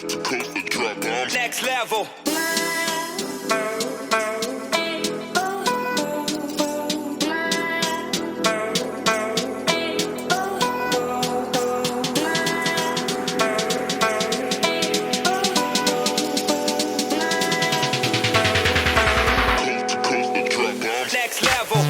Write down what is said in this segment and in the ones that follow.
Next level. Next level.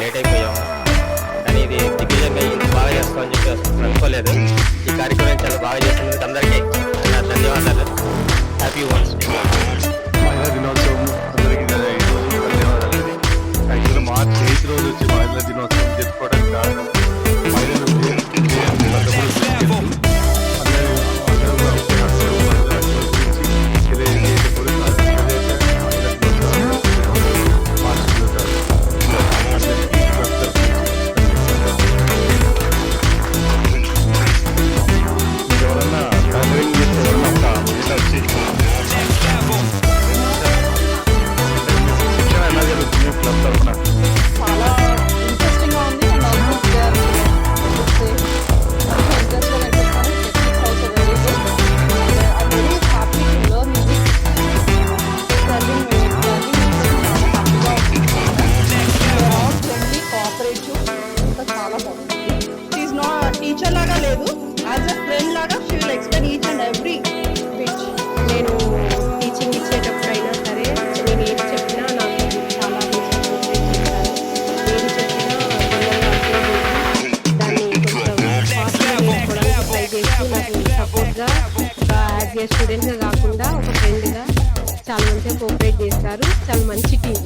Late అయిపోయాం. కానీ ఇది దిగ్విజయంగా ఇంత బాగా చేస్తామని చెప్పి అసలు అనుకోలేదు. ఈ కార్యక్రమం చాలా బాగా చేసినందుకు అందరికీ నా ధన్యవాదాలు. హ్యాపీ వన్స్ మహిళా దినోత్సవం అందరికీ ధన్యవాదాలు. యాక్చువల్గా మార్చి 8 రోజు వచ్చి మహిళా దినోత్సవం జరుపుకోవడానికి కారణం మహిళలు టీచర్ లాగా లేదు, యాజ్ అ ఫ్రెండ్ లాగా she will explain each and every which. నేను టీచింగ్ ఇచ్చేటప్పుడైనా సరే నేను ఏది చెప్పినా నాకు చాలా ఏది చెప్పినా దాన్ని కొంచెం ఫాస్ట్గా నేర్చుకోవడానికి ట్రై చేసి నాకు సపోర్ట్గా ఒక యాజ్ ఏ స్టూడెంట్గా కాకుండా ఒక ఫ్రెండ్గా చాలా మంచిగా కోఆపరేట్ చేస్తారు. చాలా మంచి టీం.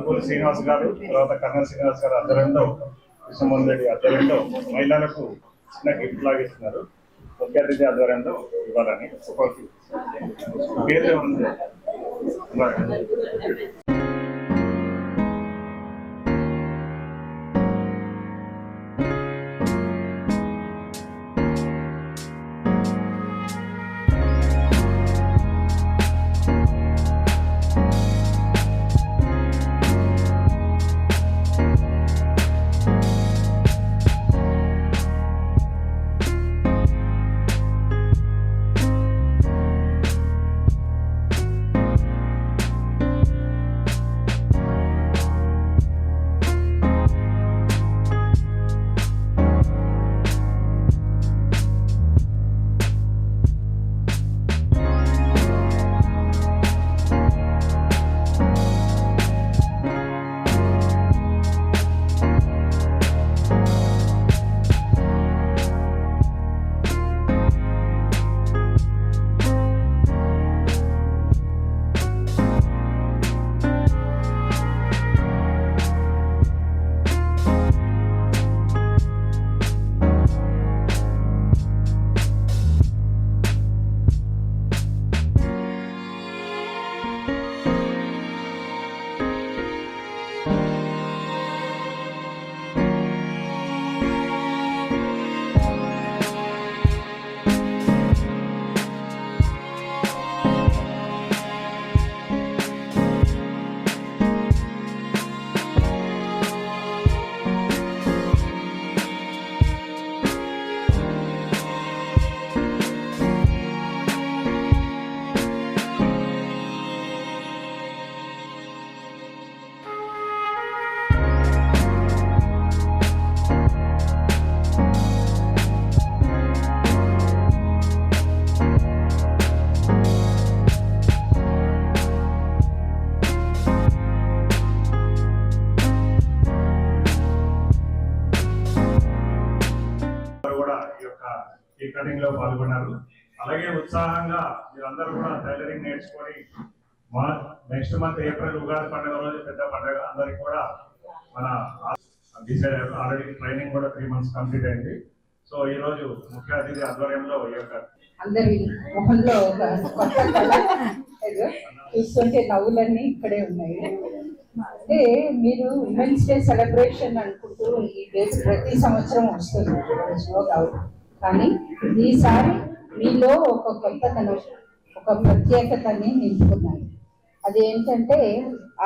మధుపూరి శ్రీనివాస్ గారు, తర్వాత కర్నల్ శ్రీనివాస్ గారు ఆధ్వర్యంలో, కృష్ణమోహన్ రెడ్డి ఆధ్వర్యంలో మహిళలకు చిన్న గిఫ్ట్ లాగా ఇస్తున్నారు. ముఖ్య అతిథి ఆధ్వర్యంలో ఇవ్వాలని పేరు ఉంది. ఈ కటింగ్ లో పాల్గొన్నారు. అలాగే ఉత్సాహంగా మీరందరూ కూడా టైలరింగ్ నేర్చుకొని నెక్స్ట్ మంత్ ఏప్రిల్ ఉగాది పండుగ రోజు పెద్ద పండుగ అందరికి కూడా మన డిసైడ్ ఆల్రెడీ ట్రైనింగ్ కూడా 3 months కంప్లీట్ అయింది. సో ఈ రోజు ముఖ్య అతిథి ఆధ్వర్యంలో ఈ యొక్క అందరి మొహంలో కొత్త కళ చూస్తుంటే నవ్వులన్నీ ఇక్కడే ఉన్నాయి. అంటే మీరు ఉమెన్స్ డే సెలబ్రేషన్ అనుకుంటూ ఈ డే ప్రతి సంవత్సరం వస్తుంది, కానీ ఈసారి మీలో ఒక కొత్తదనం, ఒక ప్రత్యేకతని నింపుకున్నాను. అది ఏంటంటే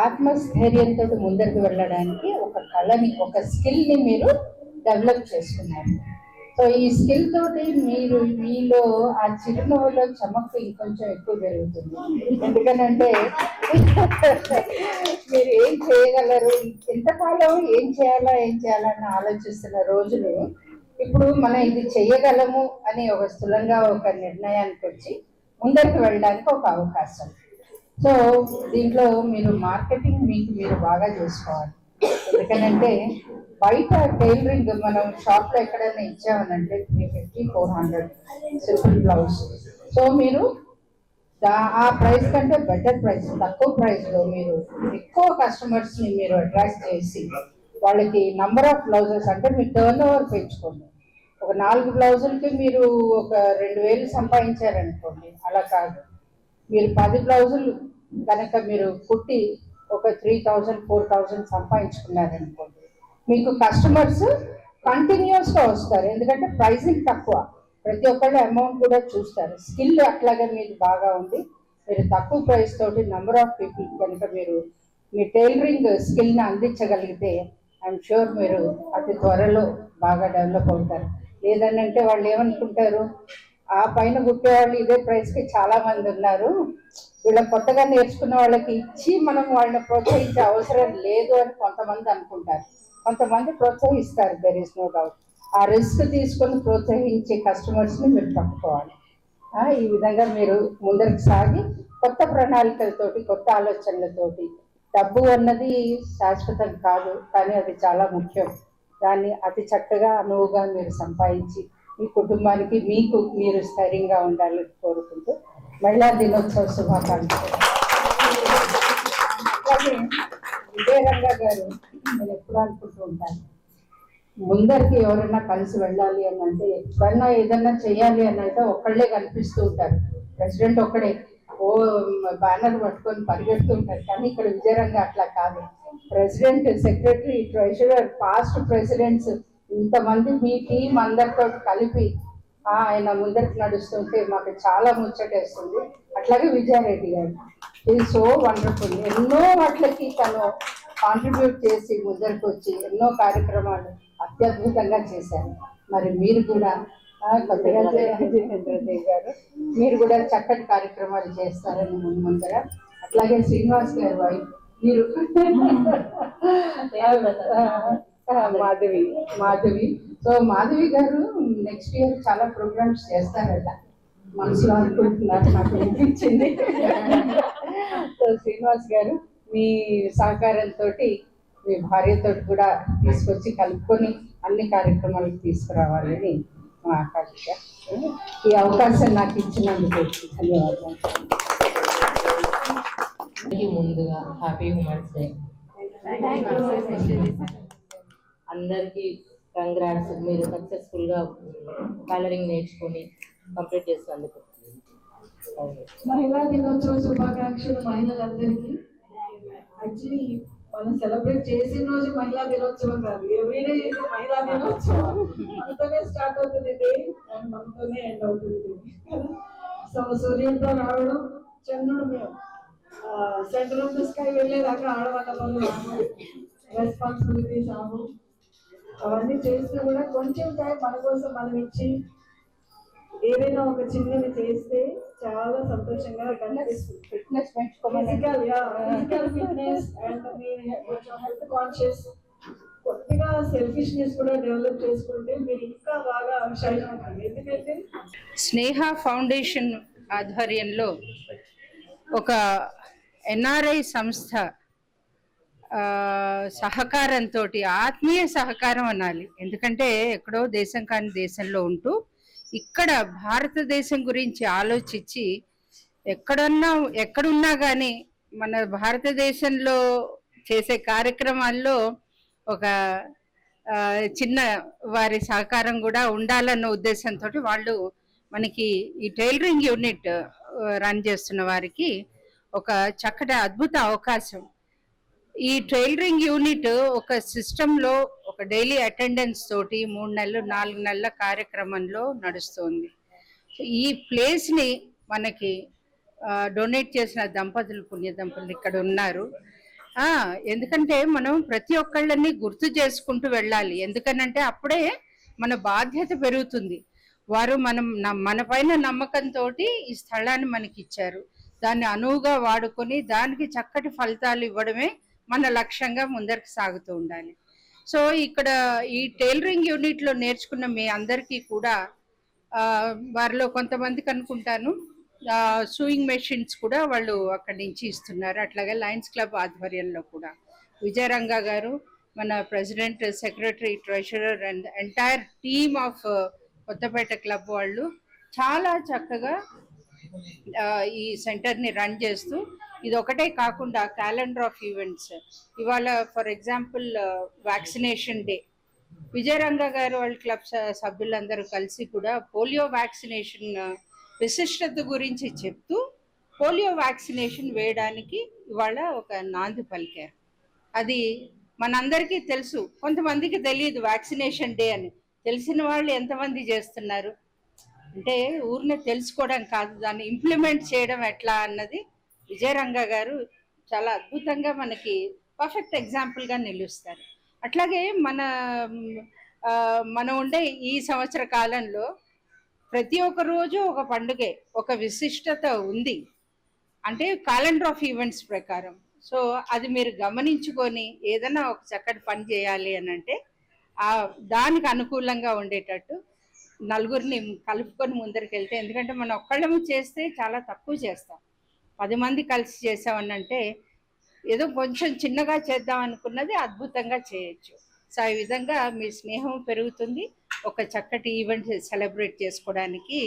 ఆత్మస్థైర్యంతో ముందరికి వెళ్ళడానికి ఒక కళని, ఒక స్కిల్ని మీరు డెవలప్ చేసుకున్నారు. సో ఈ స్కిల్ తోటి మీరు మీలో ఆ చిరునవ్వులో చమక్కు ఇంకొంచెం ఎక్కువ పెరుగుతుంది. ఎందుకనంటే మీరు ఏం చేయగలరు, ఎంతకాలం ఏం చేయాలా అని ఆలోచిస్తున్న రోజులు ఇప్పుడు మనం ఇది చెయ్యగలము అని ఒక స్థూలంగా ఒక నిర్ణయానికి వచ్చి ముందరికి వెళ్ళడానికి ఒక అవకాశం. సో దీంట్లో మీరు మార్కెటింగ్ మీరు బాగా చేసుకోవాలి. ఎందుకనంటే బయట టైలరింగ్ మనం షాప్లో ఎక్కడైనా ఇచ్చామనంటే 350-400 సింపుల్ బ్లౌజ్. సో మీరు ఆ ప్రైస్ కంటే బెటర్ ప్రైస్, తక్కువ ప్రైస్లో మీరు ఎక్కువ కస్టమర్స్ని మీరు అట్రాక్ట్ చేసి వాళ్ళకి నంబర్ ఆఫ్ బ్లౌజెస్, అంటే మీ టర్న్ ఓవర్ పెంచుకోండి. ఒక 4 బ్లౌజులకి మీరు ఒక 2000 సంపాదించారనుకోండి, అలా కాదు. మీరు 10 బ్లౌజులు కనుక మీరు కుట్టి ఒక 3000-4000 సంపాదించుకున్నారనుకోండి, మీకు కస్టమర్స్ కంటిన్యూస్గా వస్తారు. ఎందుకంటే ప్రైసింగ్ తక్కువ, ప్రతి ఒక్కళ్ళు అమౌంట్ కూడా చూస్తారు. స్కిల్ అట్లాగే మీది బాగా ఉంది. మీరు తక్కువ ప్రైస్ తోటి నెంబర్ ఆఫ్ పీపుల్ కనుక మీరు మీ టైలరింగ్ స్కిల్ని అందించగలిగితే ఐఎమ్ షూర్ మీరు అతి త్వరలో బాగా డెవలప్ అవుతారు. లేదనంటే వాళ్ళు ఏమనుకుంటారు, ఆ పైన కుట్టేవాళ్ళు ఇదే ప్రైస్కి చాలా మంది ఉన్నారు, వీళ్ళ కొత్తగా నేర్చుకున్న వాళ్ళకి ఇచ్చి మనం వాళ్ళని ప్రోత్సహించే అవసరం లేదు అని కొంతమంది అనుకుంటారు. కొంతమంది ప్రోత్సహిస్తారు, దెర్ ఈస్ నో డౌట్. ఆ రిస్క్ తీసుకొని ప్రోత్సహించే కస్టమర్స్ని మీరు పట్టుకోవాలి. ఈ విధంగా మీరు ముందరికి సాగి కొత్త ప్రణాళికలతోటి, కొత్త ఆలోచనలతోటి, డబ్బు అన్నది శాశ్వతం కాదు, కానీ అది చాలా ముఖ్యం. దాన్ని అతి చక్కగా అనువుగా మీరు సంపాదించి మీ కుటుంబానికి మీకు మీరు స్థైర్యంగా ఉండాలని కోరుకుంటూ మహిళా దినోత్సవ శుభాకాంక్షలు. విజయరంగ గారు నేను ఎప్పుడు అనుకుంటూ ఉంటాను, ముందరికి ఎవరైనా కలిసి వెళ్ళాలి అని అంటే, ఎప్పుడన్నా ఏదన్నా చేయాలి అని అంటే ఒక్కళ్ళే కనిపిస్తూ ఉంటారు. ప్రెసిడెంట్ ఒక్కడే ఓ బ్యానర్ పట్టుకొని పరిగెడుతూ ఉంటారు. కానీ ఇక్కడ విజయరంగ అట్లా కాదు. President, secretary, treasurer, past presidents, ఇంతమంది మీ టీం అందరితో కలిపి ఆయన ముందరికి నడుస్తుంటే మాకు చాలా ముచ్చటేస్తుంది. అట్లాగే విజయారెడ్డి గారు, ఇది సో వండర్ఫుల్. ఎన్నో వాటికి తను కాంట్రిబ్యూట్ చేసి ముందరికి వచ్చి ఎన్నో కార్యక్రమాలు అత్యద్భుతంగా చేశారు. మరి మీరు కూడా కొత్తగా జయేంద్రదేవ్ గారు, మీరు కూడా చక్కటి కార్యక్రమాలు చేస్తారని ముందర. అట్లాగే శ్రీనివాస్ గారు వైఫ్ మీరు మాధవి. సో మాధవి గారు నెక్స్ట్ ఇయర్ చాలా ప్రోగ్రామ్స్ చేస్తారట, మనసులో అనుకుంటున్నారు, నాకు అనిపించింది. సో శ్రీనివాస్ గారు, మీ సహకారంతో మీ భార్యతో కూడా తీసుకొచ్చి కలుపుకొని అన్ని కార్యక్రమాలకు తీసుకురావాలని మా ఆకాంక్ష. ఈ అవకాశం నాకు ఇచ్చినందుకు ధన్యవాదాలు. ముందుగా హ్యాపీ ఉమెన్స్ డే. అందరికీ కంగ్రాట్స్, మీరు సక్సెస్ఫుల్గా టైలరింగ్ నేర్చుకొని కంప్లీట్ చేసినందుకు. మహిళా దినోత్సవ శుభాకాంక్షలు మహిళలందరికీ. యాక్చువల్లీ మనం సెలబ్రేట్ చేసిన రోజు మహిళా దినోత్సవం కాదు, ఎవ్రీడే చేసే మహిళా దినోత్సవం. మనతోనే స్టార్ట్ అవుతుంది డే అండ్ మనతోనే ఎండ్ అవుతుంది. సో సూర్యుడితో రావడం, చంద్రుడు మేము సెంటర్ ఆఫ్ ద స్కై వెళ్ళేదాకా ఆడవాళ్ళ పనులు రెస్పాన్సిబిలిటీస్ అవన్నీ చేస్తూ కూడా కొంచెం టైం మన కోసం మనం ఇచ్చి ఏదైనా ఒక చిన్నది చేస్తే చాలా సంతోషంగా కనిపిస్తుంది. ఫిట్నెస్ పెంచుకోవాలి, ఫిజికల్ ఫిట్నెస్ అండ్ కొంచెం హెల్త్ కాన్షియస్, కొద్దిగా సెల్ఫిష్నెస్ కూడా డెవలప్ చేసుకుంటే మీరు ఇంకా బాగా షైన్ అవుతుంది. ఎందుకంటే స్నేహ ఫౌండేషన్ ఆధ్వర్యంలో ఒక ఎన్ఆర్ఐ సంస్థ సహకారంతో, ఆత్మీయ సహకారం అనాలి, ఎందుకంటే ఎక్కడో దేశం కాని దేశంలో ఉంటూ ఇక్కడ భారతదేశం గురించి ఆలోచించి ఎక్కడున్నా కానీ మన భారతదేశంలో చేసే కార్యక్రమాల్లో ఒక చిన్న వారి సహకారం కూడా ఉండాలన్న ఉద్దేశంతో వాళ్ళు మనకి ఈ టైలరింగ్ యూనిట్ రన్ చేస్తున్న వారికి ఒక చక్కటి అద్భుత అవకాశం. ఈ టైలరింగ్ యూనిట్ ఒక సిస్టంలో ఒక డైలీ అటెండెన్స్ తోటి 3 నెలలు 4 నెలల కార్యక్రమంలో నడుస్తుంది. ఈ ప్లేస్ని మనకి డొనేట్ చేసిన దంపతులు, పుణ్య దంపతులు ఇక్కడ ఉన్నారు. ఎందుకంటే మనం ప్రతి ఒక్కళ్ళని గుర్తు చేసుకుంటూ వెళ్ళాలి, ఎందుకనంటే అప్పుడే మన బాధ్యత పెరుగుతుంది. వారు మన పైన నమ్మకంతో ఈ స్థలాన్ని మనకి ఇచ్చారు, దాన్ని అనువుగా వాడుకొని దానికి చక్కటి ఫలితాలు ఇవ్వడమే మన లక్ష్యంగా ముందరికి సాగుతూ ఉండాలి. సో ఇక్కడ ఈ టైలరింగ్ యూనిట్లో నేర్చుకున్న మీ అందరికీ కూడా వారిలో కొంతమందికి అనుకుంటాను సూయింగ్ మెషిన్స్ కూడా వాళ్ళు అక్కడి నుంచి ఇస్తున్నారు. అట్లాగే లయన్స్ క్లబ్ ఆధ్వర్యంలో కూడా విజయరంగ గారు, మన president, secretary, treasurer and entire team of Kothapeta club వాళ్ళు చాలా చక్కగా ఈ సెంటర్ని రన్ చేస్తూ, ఇది ఒకటే కాకుండా క్యాలెండర్ ఆఫ్ ఈవెంట్స్. ఇవాళ for example vaccination day, Vijayaranga గారు వాళ్ళ క్లబ్ సభ్యులందరూ కలిసి కూడా పోలియో వ్యాక్సినేషన్ విశిష్టత గురించి చెప్తూ పోలియో వ్యాక్సినేషన్ వేయడానికి ఇవాళ ఒక నాంది పలికారు. అది మనందరికీ తెలుసు, కొంతమందికి తెలియదు వ్యాక్సినేషన్ డే అని. తెలిసిన వాళ్ళు ఎంతమంది చేస్తున్నారు అంటే ఊరినే తెలుసుకోవడం కాదు, దాన్ని ఇంప్లిమెంట్ చేయడం ఎట్లా అన్నది విజయరంగ గారు చాలా అద్భుతంగా మనకి పర్ఫెక్ట్ ఎగ్జాంపుల్గా నిలుస్తారు. అట్లాగే మనం ఉండే ఈ సంవత్సర కాలంలో ప్రతి ఒక్క రోజు ఒక పండుగే, ఒక విశిష్టత ఉంది, అంటే క్యాలెండర్ ఆఫ్ ఈవెంట్స్ ప్రకారం. సో అది మీరు గమనించుకొని ఏదైనా ఒక చక్కటి పని చేయాలి అని అంటే దానికి అనుకూలంగా ఉండేటట్టు నలుగురిని కలుపుకొని ముందరికి వెళ్తే, ఎందుకంటే మనం ఒక్కళ్ళము చేస్తే చాలా తక్కువ చేస్తాం, 10 మంది కలిసి చేసామనంటే ఏదో కొంచెం చిన్నగా చేద్దాం అనుకున్నది అద్భుతంగా చేయొచ్చు. సో ఈ విధంగా మీ స్నేహం పెరుగుతుంది, ఒక చక్కటి ఈవెంట్ సెలబ్రేట్ చేసుకోవడానికి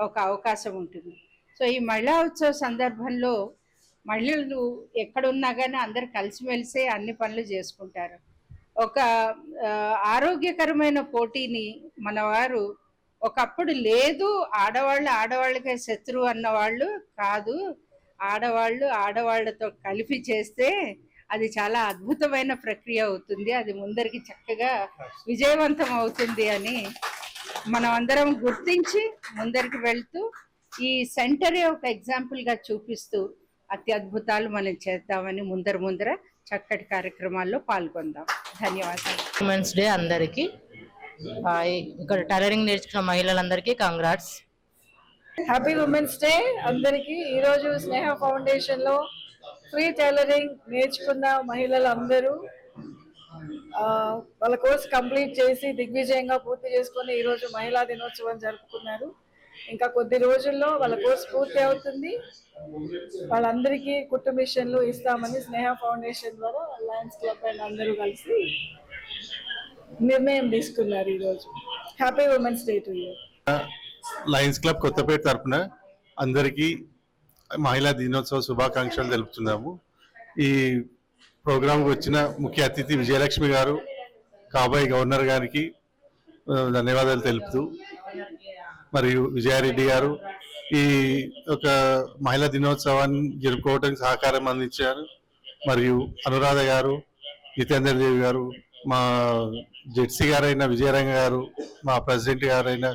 ఒక అవకాశం ఉంటుంది. సో ఈ మహిళా ఉత్సవ సందర్భంలో మహిళలు ఎక్కడున్నా కానీ అందరు కలిసిమెలిసే అన్ని పనులు చేసుకుంటారు. ఒక ఆరోగ్యకరమైన పోటీని మన వారు ఒకప్పుడు లేదు, ఆడవాళ్ళకే శత్రువు అన్నవాళ్ళు కాదు, ఆడవాళ్ళతో కలిపి చేస్తే అది చాలా అద్భుతమైన ప్రక్రియ అవుతుంది, అది ముందరికి చక్కగా విజయవంతం అవుతుంది అని మనం అందరం గుర్తించి ముందరికి వెళ్తూ ఈ సెంటరే ఒక ఎగ్జాంపుల్గా చూపిస్తూ అత్యద్భుతాలు మనం చేద్దామని ముందర చక్కటి కార్యక్రమాల్లో పాల్గొందాం. ధన్యవాదాలు. ఉమెన్స్ డే అందరికీ, ఇక్కడ టైలరింగ్ నేర్చుకున్న మహిళలందరికీ కంగ్రాట్స్. హ్యాపీ ఉమెన్స్ డే అందరికీ. ఈరోజు స్నేహ ఫౌండేషన్ లో ఫ్రీ టైలరింగ్ నేర్చుకున్న మహిళలందరూ వాళ్ళ కోర్స్ కంప్లీట్ చేసి దిగ్విజయంగా పూర్తి చేసుకుని ఈరోజు మహిళా దినోత్సవం జరుపుకున్నారు. ఇంకా కొద్ది రోజుల్లో వాళ్ళ కోర్స్ పూర్తి అవుతుంది. వాళ్ళందరికీ కుట్టు మిషన్లు ఇస్తామని స్నేహ ఫౌండేషన్ ద్వారా లయన్స్ క్లబ్ అండ్ అందరూ కలిసి నిర్ణయం తీసుకున్నారు ఈరోజు. Happy women's day to you. Lions Club Kothapeta తరఫున అందరికీ మహిళా దినోత్సవ శుభాకాంక్షలు తెలుపుతున్నాము. ఈ ప్రోగ్రాంకి వచ్చిన ముఖ్య అతిథి విజయలక్ష్మి గారు, కాబోయే గవర్నర్ గారికి ధన్యవాదాలు తెలుపుతూ, మరియు విజయారెడ్డి గారు ఈ ఒక మహిళా దినోత్సవాన్ని జరుపుకోవడానికి సహకారం అందించారు. మరియు అనురాధ గారు, జితేందర్ దేవి గారు, మా జెడ్సీ గారైన విజయరంగ గారు, మా ప్రెసిడెంట్ గారైన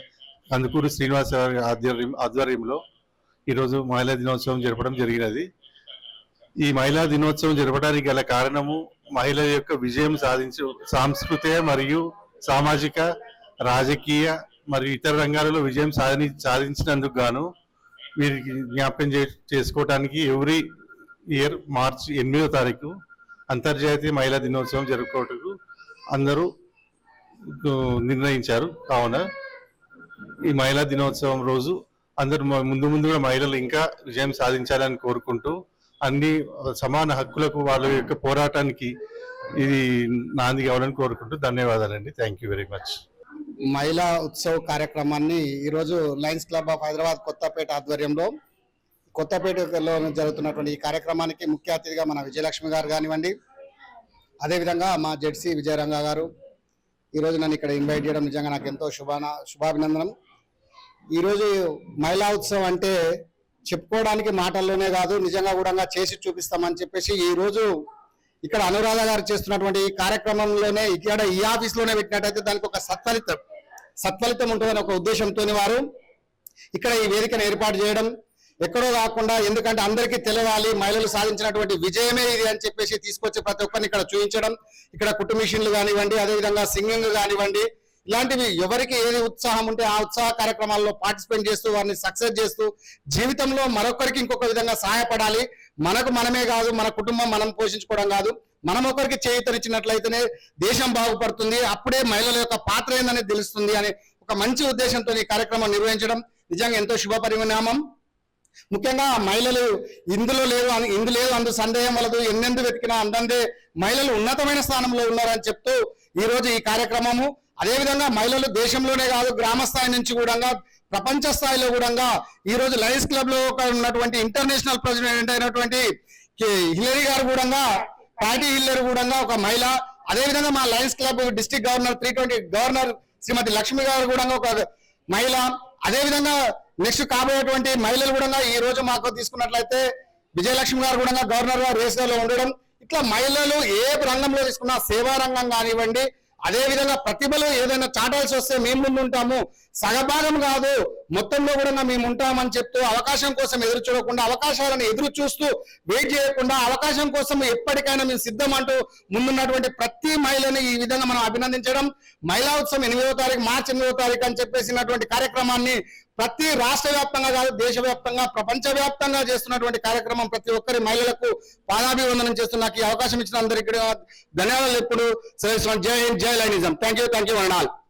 కందుకూరు శ్రీనివాస గారి ఆధ్వర్యంలో ఈరోజు మహిళా దినోత్సవం జరపడం జరిగినది. ఈ మహిళా దినోత్సవం జరపడానికి గల కారణము మహిళల యొక్క విజయం సాధించు సాంస్కృతిక మరియు సామాజిక, రాజకీయ మరియు ఇతర రంగాలలో విజయం సాధించినందుకు గాను వీరికి జ్ఞాపకం చేసుకోవటానికి ఎవ్రీ ఇయర్ మార్చి 8వ తారీఖు అంతర్జాతీయ మహిళా దినోత్సవం జరుపుకోవటకు అందరూ నిర్ణయించారు. కావున ఈ మహిళా దినోత్సవం రోజు అందరూ ముందుగా మహిళలు ఇంకా విజయం సాధించాలని కోరుకుంటూ, అన్ని సమాన హక్కులకు వాళ్ళ యొక్క పోరాటానికి ఇది నాంది కావాలని కోరుకుంటూ ధన్యవాదాలండి. Thank you very much. Mahila Utsav కార్యక్రమాన్ని ఈరోజు Lions Club of Hyderabad Kothapeta ఆధ్వర్యంలో కొత్తపేటలో జరుగుతున్నటువంటి ఈ కార్యక్రమానికి ముఖ్య అతిథిగా మన విజయలక్ష్మి గారు కానివ్వండి, అదేవిధంగా మా జెడ్సీ విజయరంగ గారు ఈరోజు నన్ను ఇక్కడ ఇన్వైట్ చేయడం నిజంగా నాకు ఎంతో శుభాభినందనం. ఈరోజు మహిళా ఉత్సవం అంటే చెప్పుకోవడానికి మాటల్లోనే కాదు, నిజంగా కూడా చేసి చూపిస్తామని చెప్పేసి ఈరోజు ఇక్కడ అనురాధ గారు చేస్తున్నటువంటి ఈ కార్యక్రమంలోనే ఇక్కడ ఈ ఆఫీస్లోనే పెట్టినట్టయితే దానికి ఒక సత్ఫలితం ఉంటుందని ఒక ఉద్దేశంతో వారు ఇక్కడ ఈ వేదికను ఏర్పాటు చేయడం, ఎక్కడో కాకుండా, ఎందుకంటే అందరికీ తెలవాలి మహిళలు సాధించినటువంటి విజయమే ఇది అని చెప్పేసి తీసుకొచ్చి ప్రతి ఒక్కరిని ఇక్కడ చూపించడం, ఇక్కడ కుట్టు మిషన్లు కానివ్వండి, అదేవిధంగా సింగింగ్ కానివ్వండి, ఇలాంటివి ఎవరికి ఏది ఉత్సాహం ఉంటే ఆ ఉత్సాహ కార్యక్రమాల్లో పార్టిసిపేట్ చేస్తూ వారిని సక్సెస్ చేస్తూ జీవితంలో మరొకరికి ఇంకొక విధంగా సహాయపడాలి. మనకు మనమే కాదు, మన కుటుంబం మనం పోషించుకోవడం కాదు, మనం ఒకరికి చేయూతనిచ్చినట్లయితేనే దేశం బాగుపడుతుంది, అప్పుడే మహిళల యొక్క పాత్ర ఏందనేది తెలుస్తుంది అనే ఒక మంచి ఉద్దేశంతో ఈ కార్యక్రమం నిర్వహించడం నిజంగా ఎంతో శుభ పరిణామం. ముఖ్యంగా మహిళలు ఇందు లేదు అందు సందేహం వలదు, ఎన్నెందు వెతికినా అందందే మహిళలు ఉన్నతమైన స్థానంలో ఉన్నారని చెప్తూ ఈ రోజు ఈ కార్యక్రమము, అదేవిధంగా మహిళలు దేశంలోనే కాదు గ్రామ స్థాయి నుంచి కూడా ప్రపంచ స్థాయిలో కూడా ఈ రోజు లయన్స్ క్లబ్ లో ఉన్నటువంటి ఇంటర్నేషనల్ ప్రెసిడెంట్ అయినటువంటి హిల్లరీ గారు కూడా, పార్టీ హిల్లరీ కూడా ఒక మహిళ, అదేవిధంగా మా lions club district governor 320 governor Shrimati Lakshmi గారు కూడా ఒక మహిళ, అదేవిధంగా నెక్స్ట్ కాబోయేటువంటి మహిళలు కూడా ఈ రోజు మాకు తీసుకున్నట్లయితే విజయలక్ష్మి గారు కూడా గవర్నర్ గారు రేసులో ఉండడం, ఇట్లా మహిళలు ఏ రంగంలో తీసుకున్నా, సేవా రంగం కానివ్వండి, అదేవిధంగా ప్రతిభలు ఏదైనా చాటాల్సి వస్తే మేము ముందు ఉంటాము, సగభాగం కాదు మొత్తంలో కూడా మేము ఉంటామని చెప్తూ అవకాశం కోసం ఎదురు చూడకుండా, అవకాశాలను ఎదురు చూస్తూ వెయిట్ చేయకుండా అవకాశం కోసం ఎప్పటికైనా మేము సిద్ధం అంటూ ముందున్నటువంటి ప్రతి మహిళని ఈ విధంగా మనం అభినందించడం. మహిళా ఉత్సవం 8వ తారీఖు మార్చి 8వ తారీఖు అని చెప్పేసినటువంటి కార్యక్రమాన్ని ప్రతి రాష్ట్ర వ్యాప్తంగా కాదు దేశవ్యాప్తంగా ప్రపంచ వ్యాప్తంగా చేస్తున్నటువంటి కార్యక్రమం ప్రతి ఒక్కరి మహిళలకు పాదాభివందనం చేస్తున్న ఈ అవకాశం ఇచ్చిన అందరికీ ధన్యవాదాలు. ఇప్పుడు జై హింద్, జై లైనిజం. Thank you, thank you.